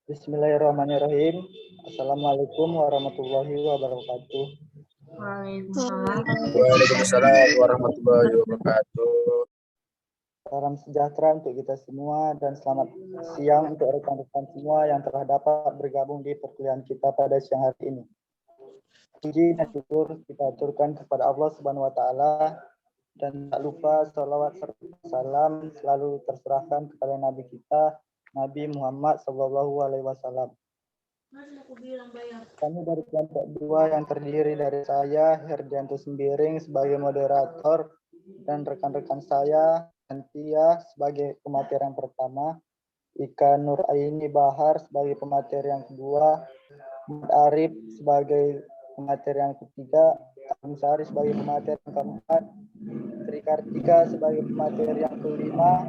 Bismillahirrahmanirrahim. Assalamualaikum warahmatullahi wabarakatuh. Waalaikumsalam warahmatullahi wabarakatuh. Salam sejahtera untuk kita semua dan selamat siang untuk rekan-rekan semua yang telah dapat bergabung di perkuliahan kita pada siang hari ini. Puji dan syukur kita aturkan kepada Allah Subhanahu wa taala dan tak lupa sholawat serta salam selalu terserahkan kepada Nabi kita Nabi Muhammad Sallallahu Alaihi Wasallam. Kami dari kelompok 2 yang terdiri dari saya, Herdianto Sembiring sebagai moderator, dan rekan-rekan saya, Antia sebagai pemateri yang pertama, Ika Nur Aini Bahar sebagai pemateri yang kedua, Muhammad Arif sebagai pemateri yang ketiga, Agung Sari sebagai pemateri yang keempat, Tri Kartika sebagai pemateri yang kelima,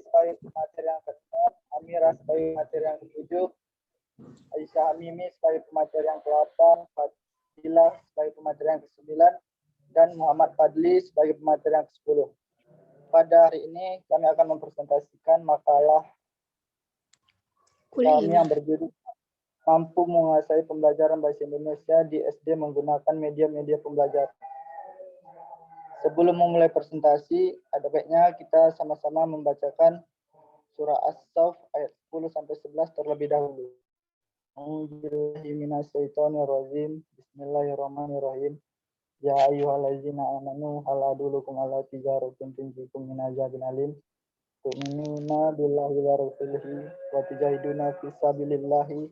sebagai pemateri yang keempat, Amira sebagai pemateri yang ketujuh, Aisyah Amimi sebagai pemateri yang ke-8, Fadilah sebagai pemateri yang ke-9, dan Muhammad Fadli sebagai pemateri yang ke-10. Pada hari ini kami akan mempresentasikan makalah kami yang berjudul Mampu Menguasai Pembelajaran Bahasa Indonesia di SD Menggunakan Media-Media Pembelajaran. Sebelum memulai presentasi, ada baiknya kita sama-sama membacakan surah As-Saff ayat 10-11 terlebih dahulu. A'udzubillahiminasyaitonirrajim. Bismillahirrahmanirrahim. Ya ayyuhallazina amanu hal adullukum ala tijaratin tunjikum min azabin alim. Tu'minuna billahi wa rasulihi wa tujahiduna fi sabilillahi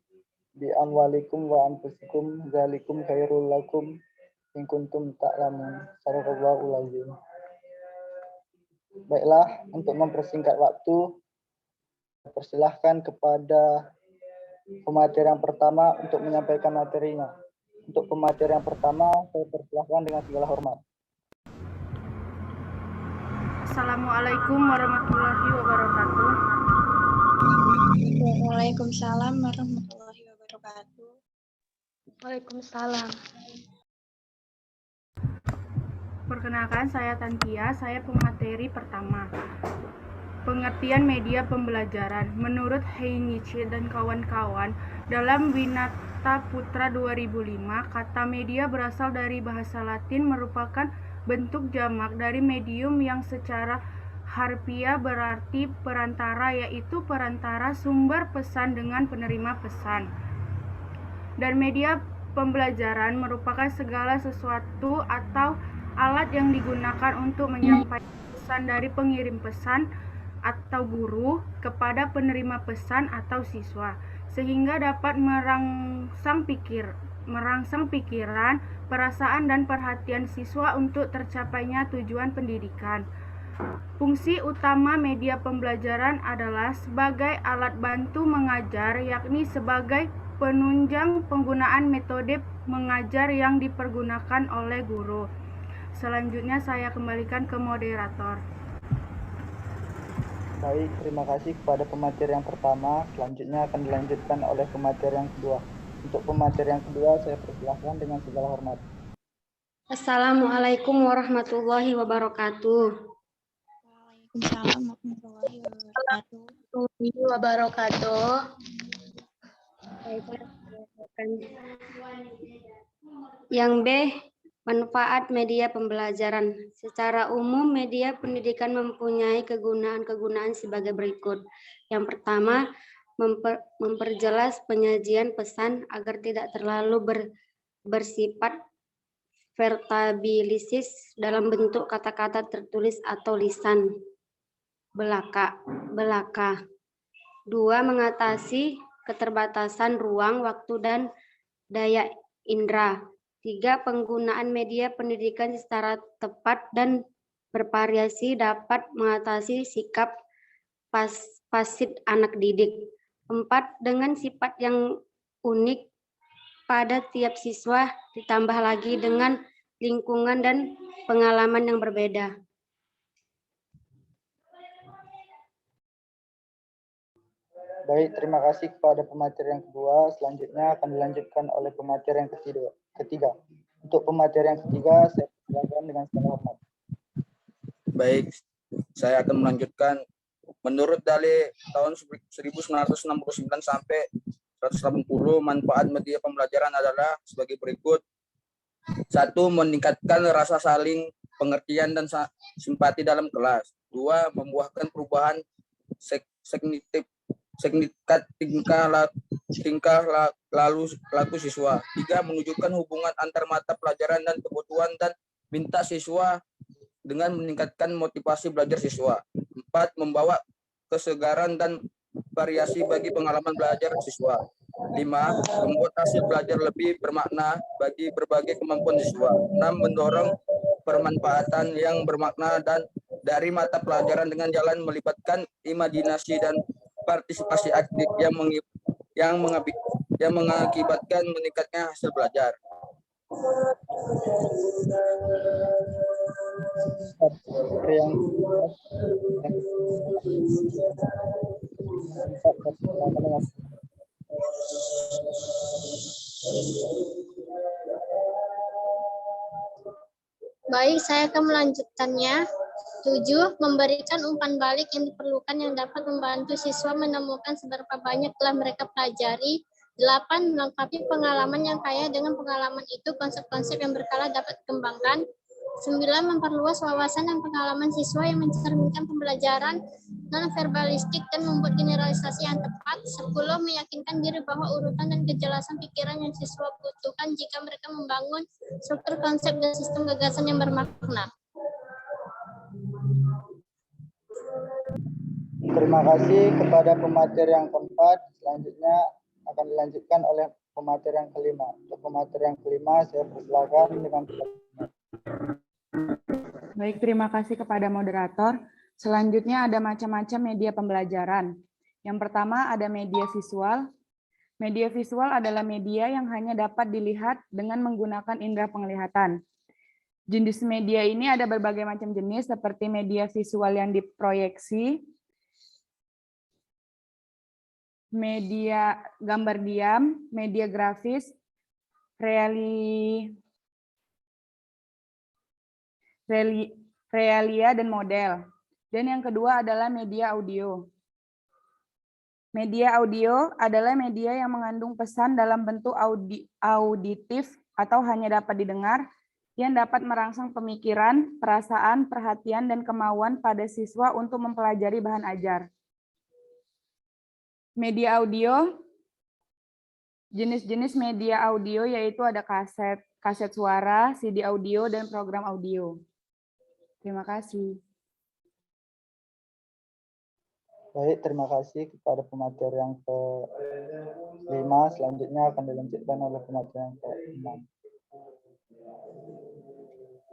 bi amwalikum wa anfusikum dzalikum khairul lakum in kuntum ta'lamun. Shadaqallahul azim. Baiklah, untuk mempersingkat waktu, persilahkan kepada pemateri yang pertama untuk menyampaikan materinya. Untuk pemateri yang pertama, saya persilahkan dengan segala hormat. Assalamualaikum warahmatullahi wabarakatuh. Waalaikumsalam warahmatullahi wabarakatuh. Waalaikumsalam. Perkenalkan, saya Tantia, saya pemateri pertama. Pengertian media pembelajaran. Menurut Heiniche dan kawan-kawan, dalam Winata Putra 2005, kata media berasal dari bahasa Latin merupakan bentuk jamak dari medium yang secara harfiah berarti perantara, yaitu perantara sumber pesan dengan penerima pesan. Dan media pembelajaran merupakan segala sesuatu atau alat yang digunakan untuk menyampaikan pesan dari pengirim pesan atau guru kepada penerima pesan atau siswa, sehingga dapat merangsang pikiran, perasaan, dan perhatian siswa untuk tercapainya tujuan pendidikan. Fungsi utama media pembelajaran adalah sebagai alat bantu mengajar, yakni sebagai penunjang penggunaan metode mengajar yang dipergunakan oleh guru. Selanjutnya saya kembalikan ke moderator. Baik, terima kasih kepada pemateri yang pertama. Selanjutnya akan dilanjutkan oleh pemateri yang kedua. Untuk pemateri yang kedua, saya persilahkan dengan segala hormat. Assalamualaikum warahmatullahi wabarakatuh. Waalaikumsalam warahmatullahi Wabarakatuh. Yang B, manfaat media pembelajaran. Secara umum, media pendidikan mempunyai kegunaan-kegunaan sebagai berikut. Yang pertama, memperjelas penyajian pesan agar tidak terlalu bersifat vertabilis dalam bentuk kata-kata tertulis atau lisan belaka. 2, mengatasi keterbatasan ruang, waktu, dan daya indera. 3, penggunaan media pendidikan secara tepat dan bervariasi dapat mengatasi sikap pasif anak didik. 4, dengan sifat yang unik pada tiap siswa, ditambah lagi dengan lingkungan dan pengalaman yang berbeda. Baik, terima kasih kepada pemateri yang kedua. Selanjutnya akan dilanjutkan oleh pemateri yang ketiga. Untuk pemateri yang ketiga, saya persilakan dengan segala hormat. Baik, saya akan melanjutkan Menurut dalil tahun 1969 sampai 180, manfaat media pembelajaran adalah sebagai berikut. 1. Meningkatkan rasa saling pengertian dan simpati dalam kelas. 2. Membuahkan perubahan signifikan tingkah laku siswa. 3. Menunjukkan hubungan antar mata pelajaran dan kebutuhan dan minta siswa dengan meningkatkan motivasi belajar siswa. 4. Membawa kesegaran dan variasi bagi pengalaman belajar siswa. 5. Membuat hasil belajar lebih bermakna bagi berbagai kemampuan siswa. 6. Mendorong permanfaatan yang bermakna dan dari mata pelajaran dengan jalan melibatkan imajinasi dan partisipasi aktif yang mengakibatkan meningkatnya hasil belajar. Baik, saya akan melanjutkannya. 7. Memberikan umpan balik yang diperlukan yang dapat membantu siswa menemukan seberapa banyak telah mereka pelajari. 8. Melengkapi pengalaman yang kaya dengan pengalaman itu, konsep-konsep yang berkala dapat dikembangkan. 9. Memperluas wawasan dan pengalaman siswa yang mencerminkan pembelajaran non-verbalistik dan membuat generalisasi yang tepat. 10. Meyakinkan diri bahwa urutan dan kejelasan pikiran yang siswa butuhkan jika mereka membangun struktur konsep dan sistem gagasan yang bermakna. Terima kasih kepada pemateri yang keempat. Selanjutnya akan dilanjutkan oleh pemateri yang kelima. Untuk pemateri yang kelima, saya persilakan dengan. Baik, terima kasih kepada moderator. Selanjutnya ada macam-macam media pembelajaran. Yang pertama ada media visual. Media visual adalah media yang hanya dapat dilihat dengan menggunakan indera penglihatan. Jenis media ini ada berbagai macam jenis seperti media visual yang diproyeksi, media gambar diam, media grafis, realia dan model. Dan yang kedua adalah media audio. Media audio adalah media yang mengandung pesan dalam bentuk auditif atau hanya dapat didengar, yang dapat merangsang pemikiran, perasaan, perhatian, dan kemauan pada siswa untuk mempelajari bahan ajar. Media audio, jenis-jenis media audio yaitu ada kaset suara, CD audio, dan program audio. Terima kasih. Baik, terima kasih kepada pemateri yang ke-5. Selanjutnya akan dilanjutkan oleh pemateri yang ke-6.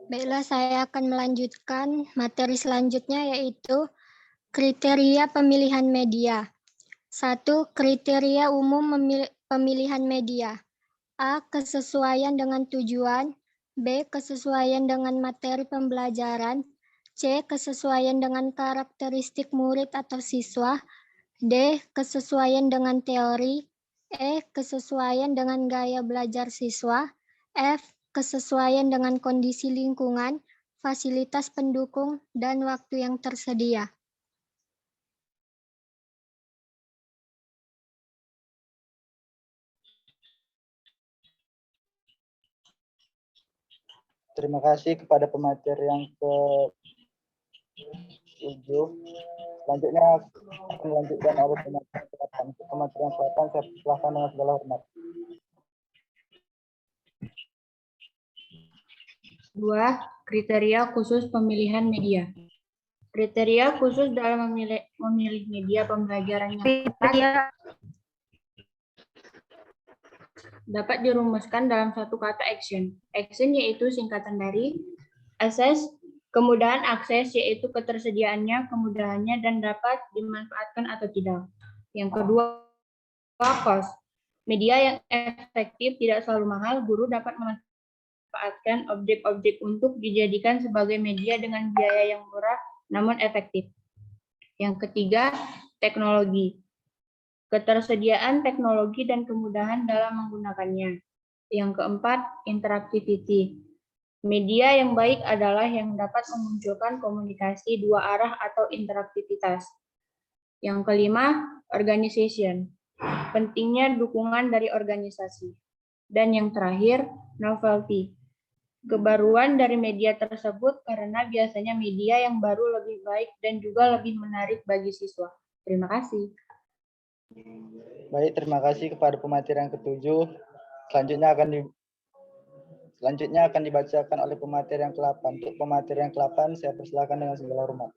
Baiklah, saya akan melanjutkan materi selanjutnya yaitu kriteria pemilihan media. 1. Kriteria umum pemilihan media. A. Kesesuaian dengan tujuan. B. Kesesuaian dengan materi pembelajaran. C. Kesesuaian dengan karakteristik murid atau siswa. D. Kesesuaian dengan teori. E. Kesesuaian dengan gaya belajar siswa. F. Kesesuaian dengan kondisi lingkungan, fasilitas pendukung, dan waktu yang tersedia. Terima kasih kepada pemateri yang ke-7. Selanjutnya akan dilanjutkan oleh pemateri yang ke-8. Untuk pemateri yang ke-8, saya persilahkan dengan segala hormat. 2. Kriteria khusus pemilihan media. Kriteria khusus dalam memilih media pembelajaran yang tepat dapat dirumuskan dalam satu kata action. Action yaitu singkatan dari access, kemudahan akses yaitu ketersediaannya, kemudahannya, dan dapat dimanfaatkan atau tidak. Yang kedua, cost. Media yang efektif tidak selalu mahal, guru dapat memanfaatkan objek-objek untuk dijadikan sebagai media dengan biaya yang murah namun efektif. Yang ketiga, teknologi. Ketersediaan teknologi dan kemudahan dalam menggunakannya. Yang keempat, interactivity. Media yang baik adalah yang dapat memunculkan komunikasi dua arah atau interaktivitas. Yang kelima, organization. Pentingnya dukungan dari organisasi. Dan yang terakhir, novelty. Kebaruan dari media tersebut karena biasanya media yang baru lebih baik dan juga lebih menarik bagi siswa. Terima kasih. Baik, terima kasih kepada pemateri yang ketujuh. Selanjutnya akan dibacakan oleh pemateri yang ke-8. Untuk pemateri yang ke-8, saya persilakan dengan segala hormat.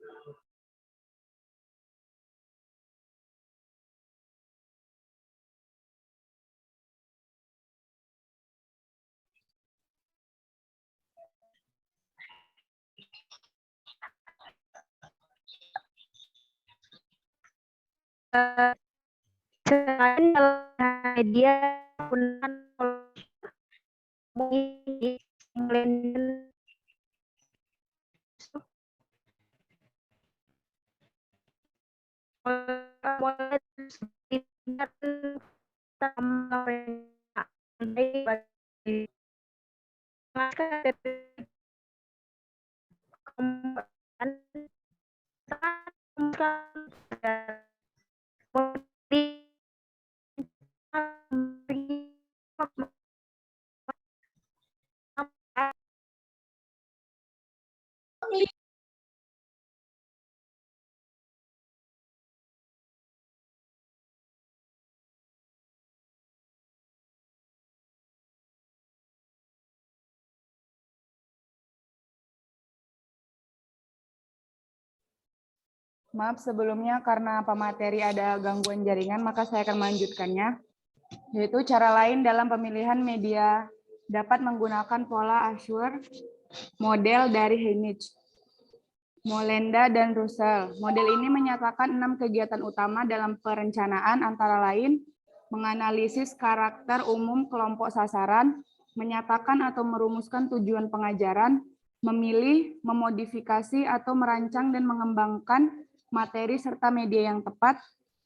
Selain dalam media penggunaan Maaf sebelumnya karena pemateri ada gangguan jaringan, maka saya akan melanjutkannya. Yaitu cara lain dalam pemilihan media dapat menggunakan pola Azure model dari Heinrich, Molenda, dan Russell. Model ini menyatakan 6 kegiatan utama dalam perencanaan, antara lain menganalisis karakter umum kelompok sasaran, menyatakan atau merumuskan tujuan pengajaran, memilih, memodifikasi atau merancang dan mengembangkan materi serta media yang tepat,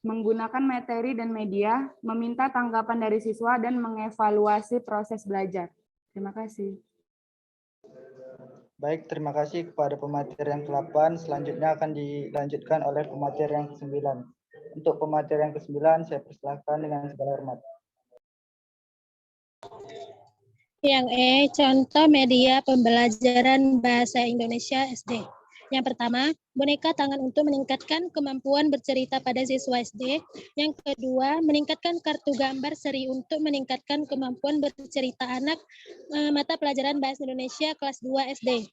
menggunakan materi dan media, meminta tanggapan dari siswa, dan mengevaluasi proses belajar. Terima kasih. Baik, terima kasih kepada pemateri yang ke-8. Selanjutnya akan dilanjutkan oleh pemateri yang ke-9. Untuk pemateri yang ke-9, saya persilakan dengan segala hormat. Yang contoh media pembelajaran bahasa Indonesia SD. Yang pertama, boneka tangan untuk meningkatkan kemampuan bercerita pada siswa SD. Yang kedua, meningkatkan kartu gambar seri untuk meningkatkan kemampuan bercerita anak mata pelajaran bahasa Indonesia kelas 2 SD.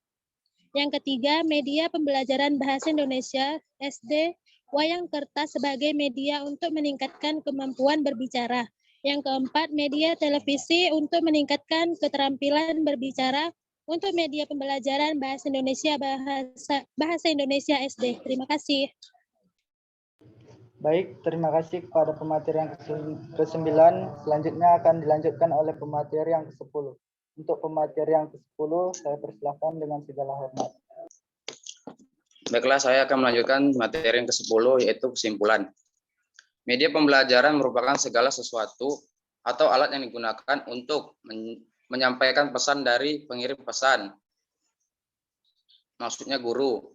Yang ketiga, media pembelajaran bahasa Indonesia SD, wayang kertas sebagai media untuk meningkatkan kemampuan berbicara. Yang keempat, media televisi untuk meningkatkan keterampilan berbicara. Untuk media pembelajaran bahasa Indonesia bahasa Indonesia SD. Terima kasih. Baik, terima kasih kepada pemateri yang ke-9. Selanjutnya akan dilanjutkan oleh pemateri yang ke-10. Untuk pemateri yang ke-10, saya persilakan dengan segala hormat. Baiklah, saya akan melanjutkan materi yang ke-10, yaitu kesimpulan. Media pembelajaran merupakan segala sesuatu atau alat yang digunakan untuk menyampaikan pesan dari pengirim pesan, maksudnya guru,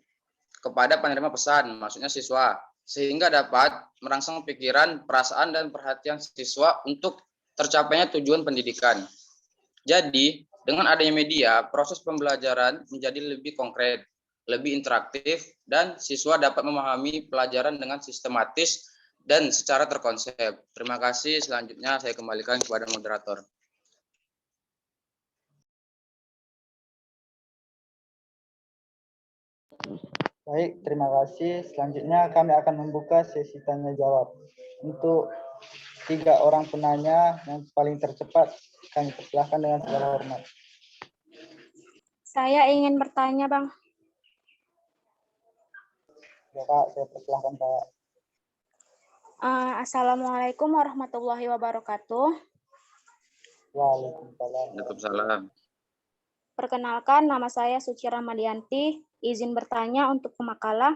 kepada penerima pesan, maksudnya siswa, sehingga dapat merangsang pikiran, perasaan, dan perhatian siswa untuk tercapainya tujuan pendidikan. Jadi, dengan adanya media, proses pembelajaran menjadi lebih konkret, lebih interaktif, dan siswa dapat memahami pelajaran dengan sistematis dan secara terkonsep. Terima kasih. Selanjutnya saya kembalikan kepada moderator. Baik, terima kasih. Selanjutnya kami akan membuka sesi tanya jawab. Untuk 3 orang penanya yang paling tercepat, kami persilahkan dengan segala hormat. Saya ingin bertanya, Bang. Ya, Kak, saya persilahkan, Kak. Assalamualaikum warahmatullahi wabarakatuh. Waalaikumsalam. Waalaikumsalam. Perkenalkan, nama saya Suci Ramadianti. Izin bertanya untuk pemakalah.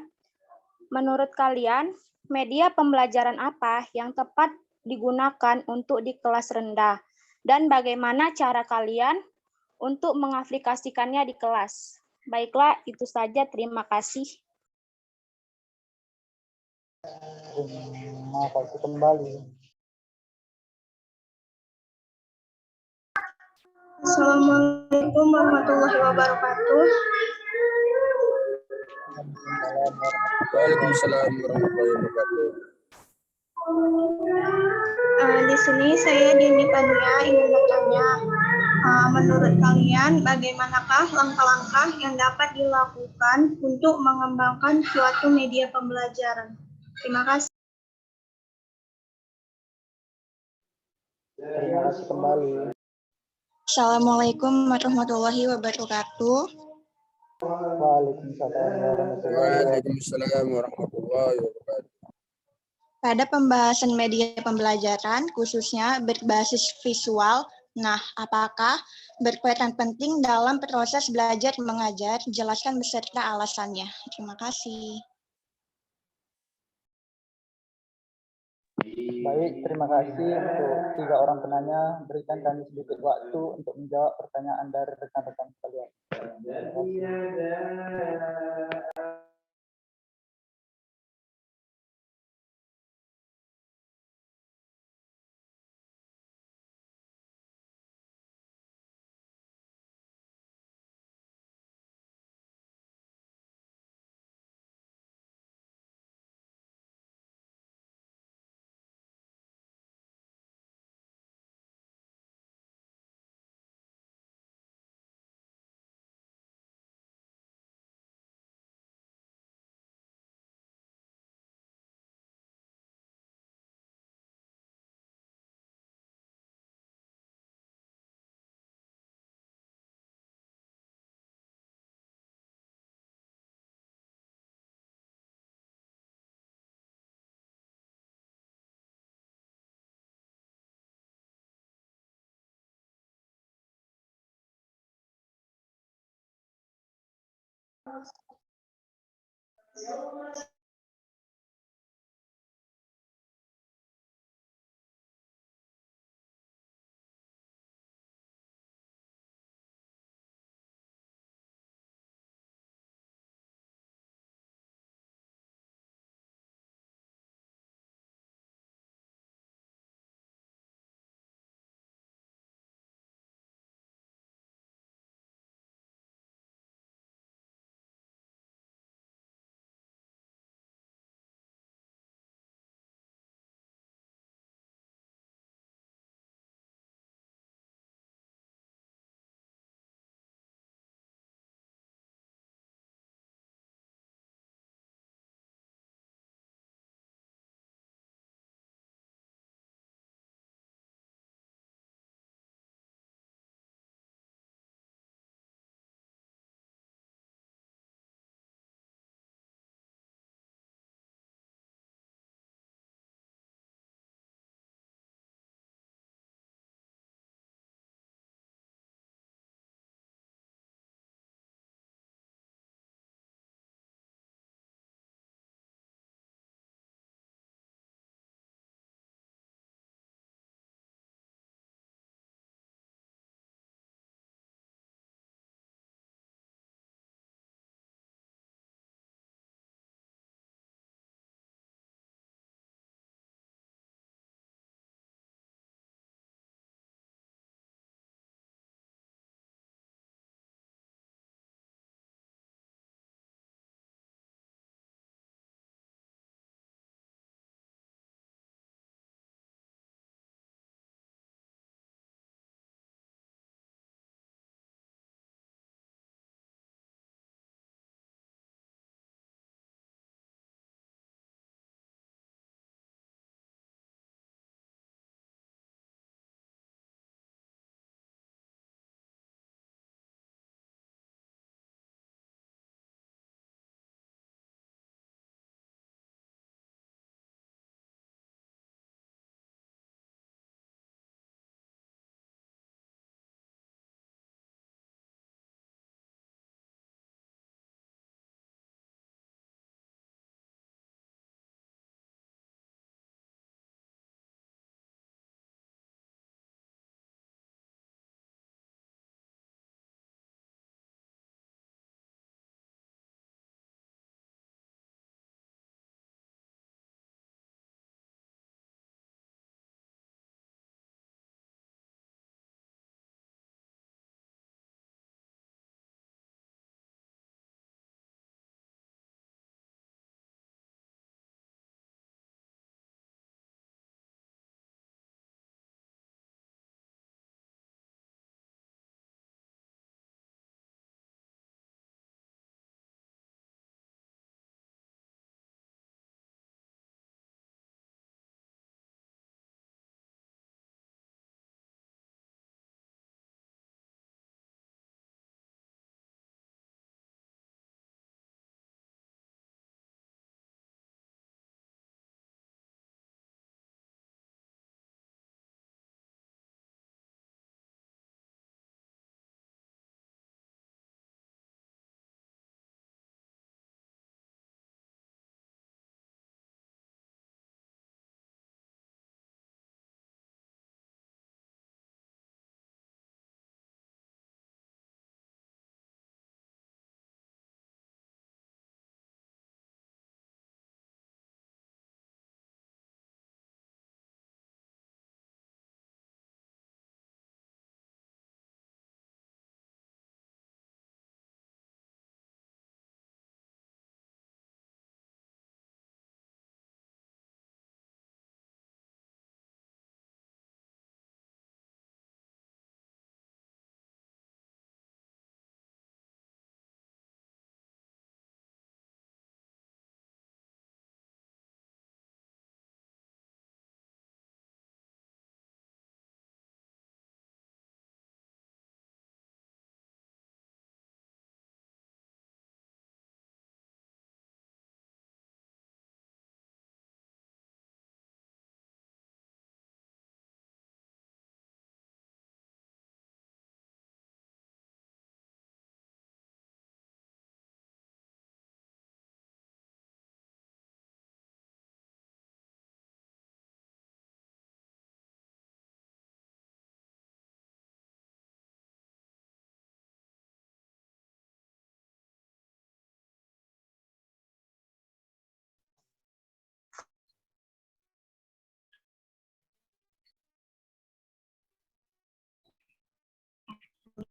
Menurut kalian, media pembelajaran apa yang tepat digunakan untuk di kelas rendah? Dan bagaimana cara kalian untuk mengaplikasikannya di kelas? Baiklah, itu saja. Terima kasih. Terima kasih kembali. Assalamualaikum warahmatullahi wabarakatuh. Waalaikumsalam warahmatullahi wabarakatuh. Di sini saya Dini Pania ingin bertanya, menurut kalian bagaimanakah langkah-langkah yang dapat dilakukan untuk mengembangkan suatu media pembelajaran? Terima kasih. Terima kasih kembali. Assalamualaikum warahmatullahi wabarakatuh. Waalaikumsalam warahmatullahi wabarakatuh. Waalaikumsalam warahmatullahi wabarakatuh. Pada pembahasan media pembelajaran, khususnya berbasis visual, nah, apakah berperan penting dalam proses belajar mengajar? Jelaskan beserta alasannya. Terima kasih. Baik, terima kasih untuk 3 orang penanya. Berikan kami sedikit waktu untuk menjawab pertanyaan dari rekan-rekan sekalian. Terima kasih.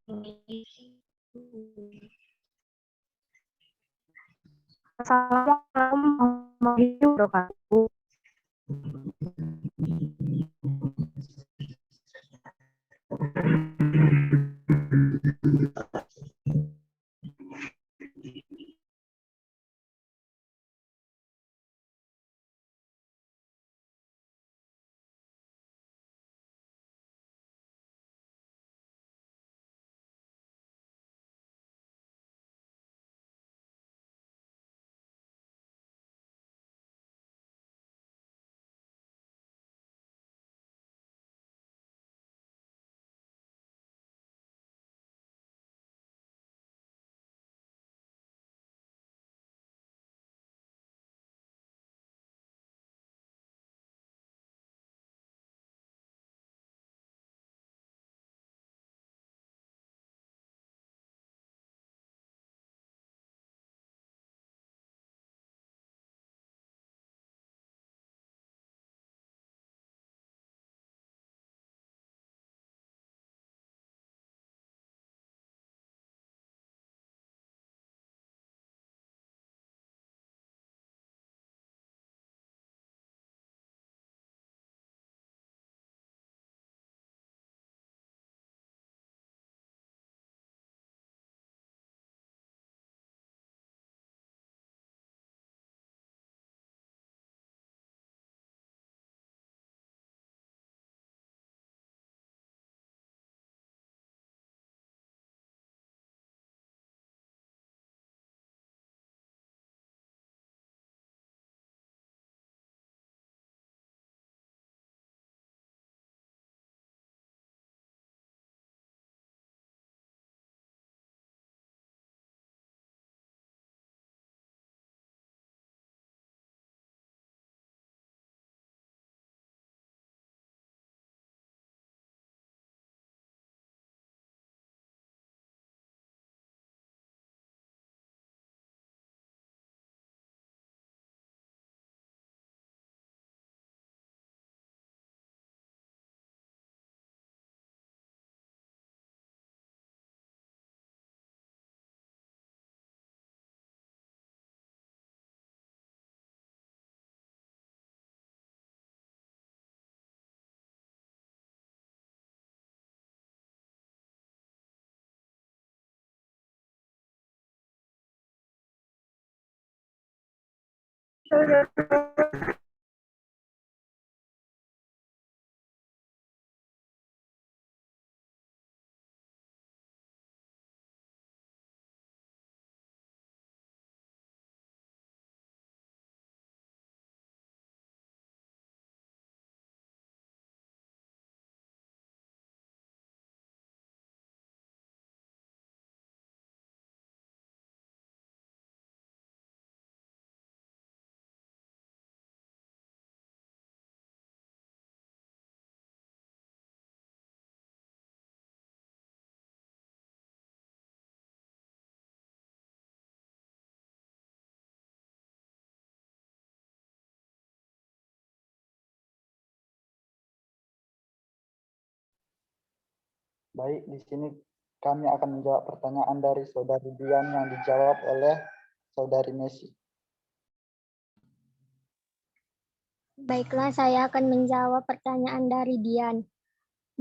Assalamualaikum warahmatullahi wabarakatuh. Baik, di sini kami akan menjawab pertanyaan dari Saudari Dian yang dijawab oleh Saudari Messi. Baiklah, saya akan menjawab pertanyaan dari Dian.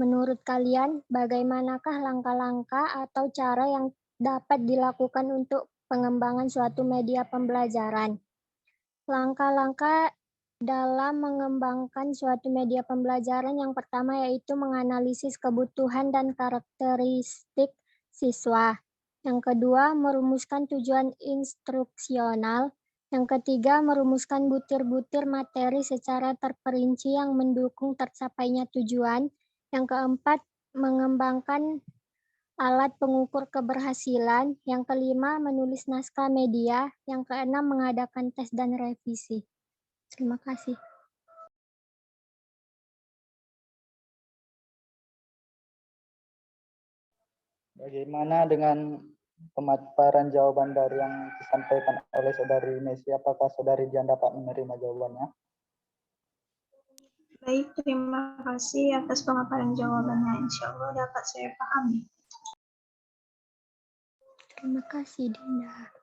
Menurut kalian, bagaimanakah langkah-langkah atau cara yang dapat dilakukan untuk pengembangan suatu media pembelajaran? Langkah-langkah dalam mengembangkan suatu media pembelajaran yang pertama yaitu menganalisis kebutuhan dan karakteristik siswa. Yang kedua, merumuskan tujuan instruksional. Yang ketiga, merumuskan butir-butir materi secara terperinci yang mendukung tercapainya tujuan. Yang keempat, mengembangkan alat pengukur keberhasilan. Yang kelima, menulis naskah media. Yang keenam, mengadakan tes dan revisi. Terima kasih. Bagaimana dengan pemaparan jawaban dari yang disampaikan oleh Saudari Messi? Apakah Saudari Dian dapat menerima jawabannya? Baik, terima kasih atas pemaparan jawabannya. Insya Allah dapat saya pahami. Terima kasih, Dinda.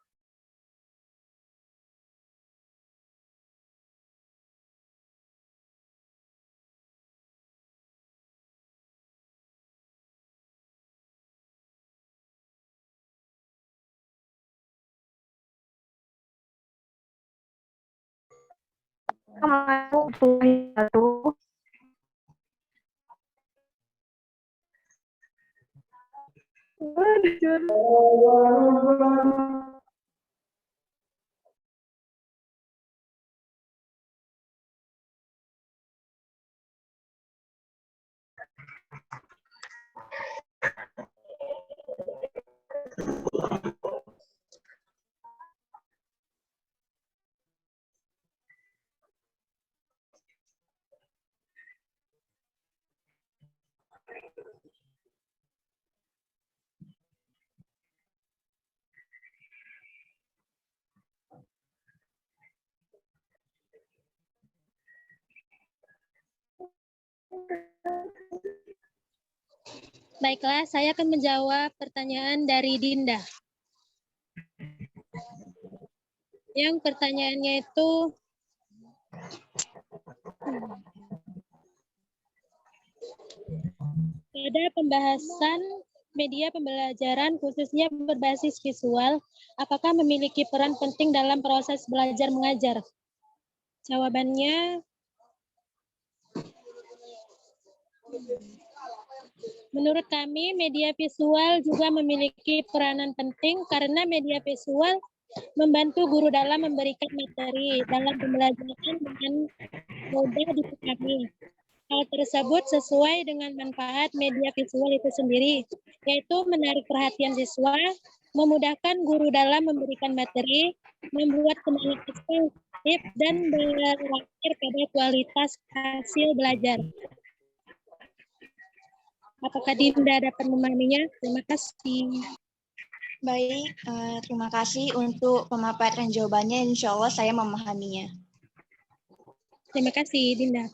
Baiklah, saya akan menjawab pertanyaan dari Dinda. Yang pertanyaannya itu, pada pembahasan media pembelajaran khususnya berbasis visual, apakah memiliki peran penting dalam proses belajar mengajar? Jawabannya, menurut kami, media visual juga memiliki peranan penting karena media visual membantu guru dalam memberikan materi dalam pembelajaran dengan mudah dipahami. Hal tersebut sesuai dengan manfaat media visual itu sendiri, yaitu menarik perhatian siswa, memudahkan guru dalam memberikan materi, membuat semangat siswa aktif, dan berakhir pada kualitas hasil belajar. Apakah Dinda dapat memahaminya? Terima kasih. Baik, terima kasih untuk pemaparan jawabannya. Insya Allah saya memahaminya. Terima kasih, Dinda.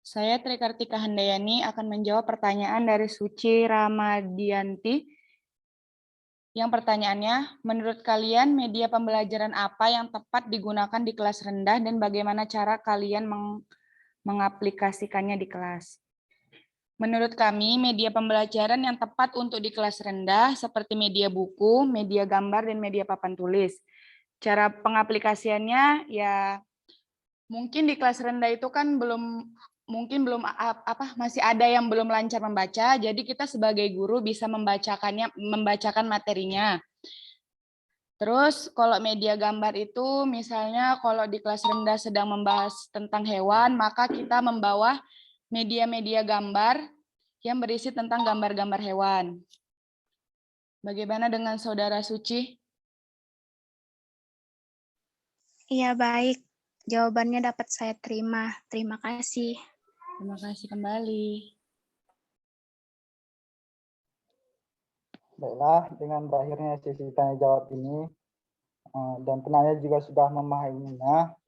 Saya Tri Kartika Handayani akan menjawab pertanyaan dari Suci Ramadianti. Yang pertanyaannya, menurut kalian media pembelajaran apa yang tepat digunakan di kelas rendah dan bagaimana cara kalian mengaplikasikannya di kelas? Menurut kami, media pembelajaran yang tepat untuk di kelas rendah seperti media buku, media gambar, dan media papan tulis. Cara pengaplikasiannya ya mungkin di kelas rendah itu kan masih ada yang belum lancar membaca, jadi kita sebagai guru bisa membacakan materinya. Terus kalau media gambar itu misalnya kalau di kelas rendah sedang membahas tentang hewan, maka kita membawa media-media gambar yang berisi tentang gambar-gambar hewan. Bagaimana dengan Saudara Suci? Iya, baik. Jawabannya dapat saya terima. Terima kasih. Terima kasih kembali. Baiklah, dengan berakhirnya sesi tanya jawab ini, dan penanya juga sudah memahaminya,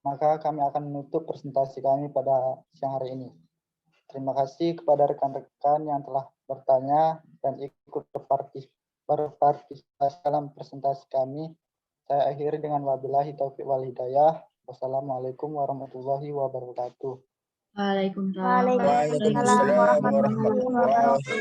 maka kami akan menutup presentasi kami pada siang hari ini. Terima kasih kepada rekan-rekan yang telah bertanya dan ikut berpartisipasi dalam presentasi kami. Saya akhiri dengan wabillahi taufiq wal hidayah. Wassalamualaikum warahmatullahi wabarakatuh. Waalaikumsalam warahmatullahi wabarakatuh.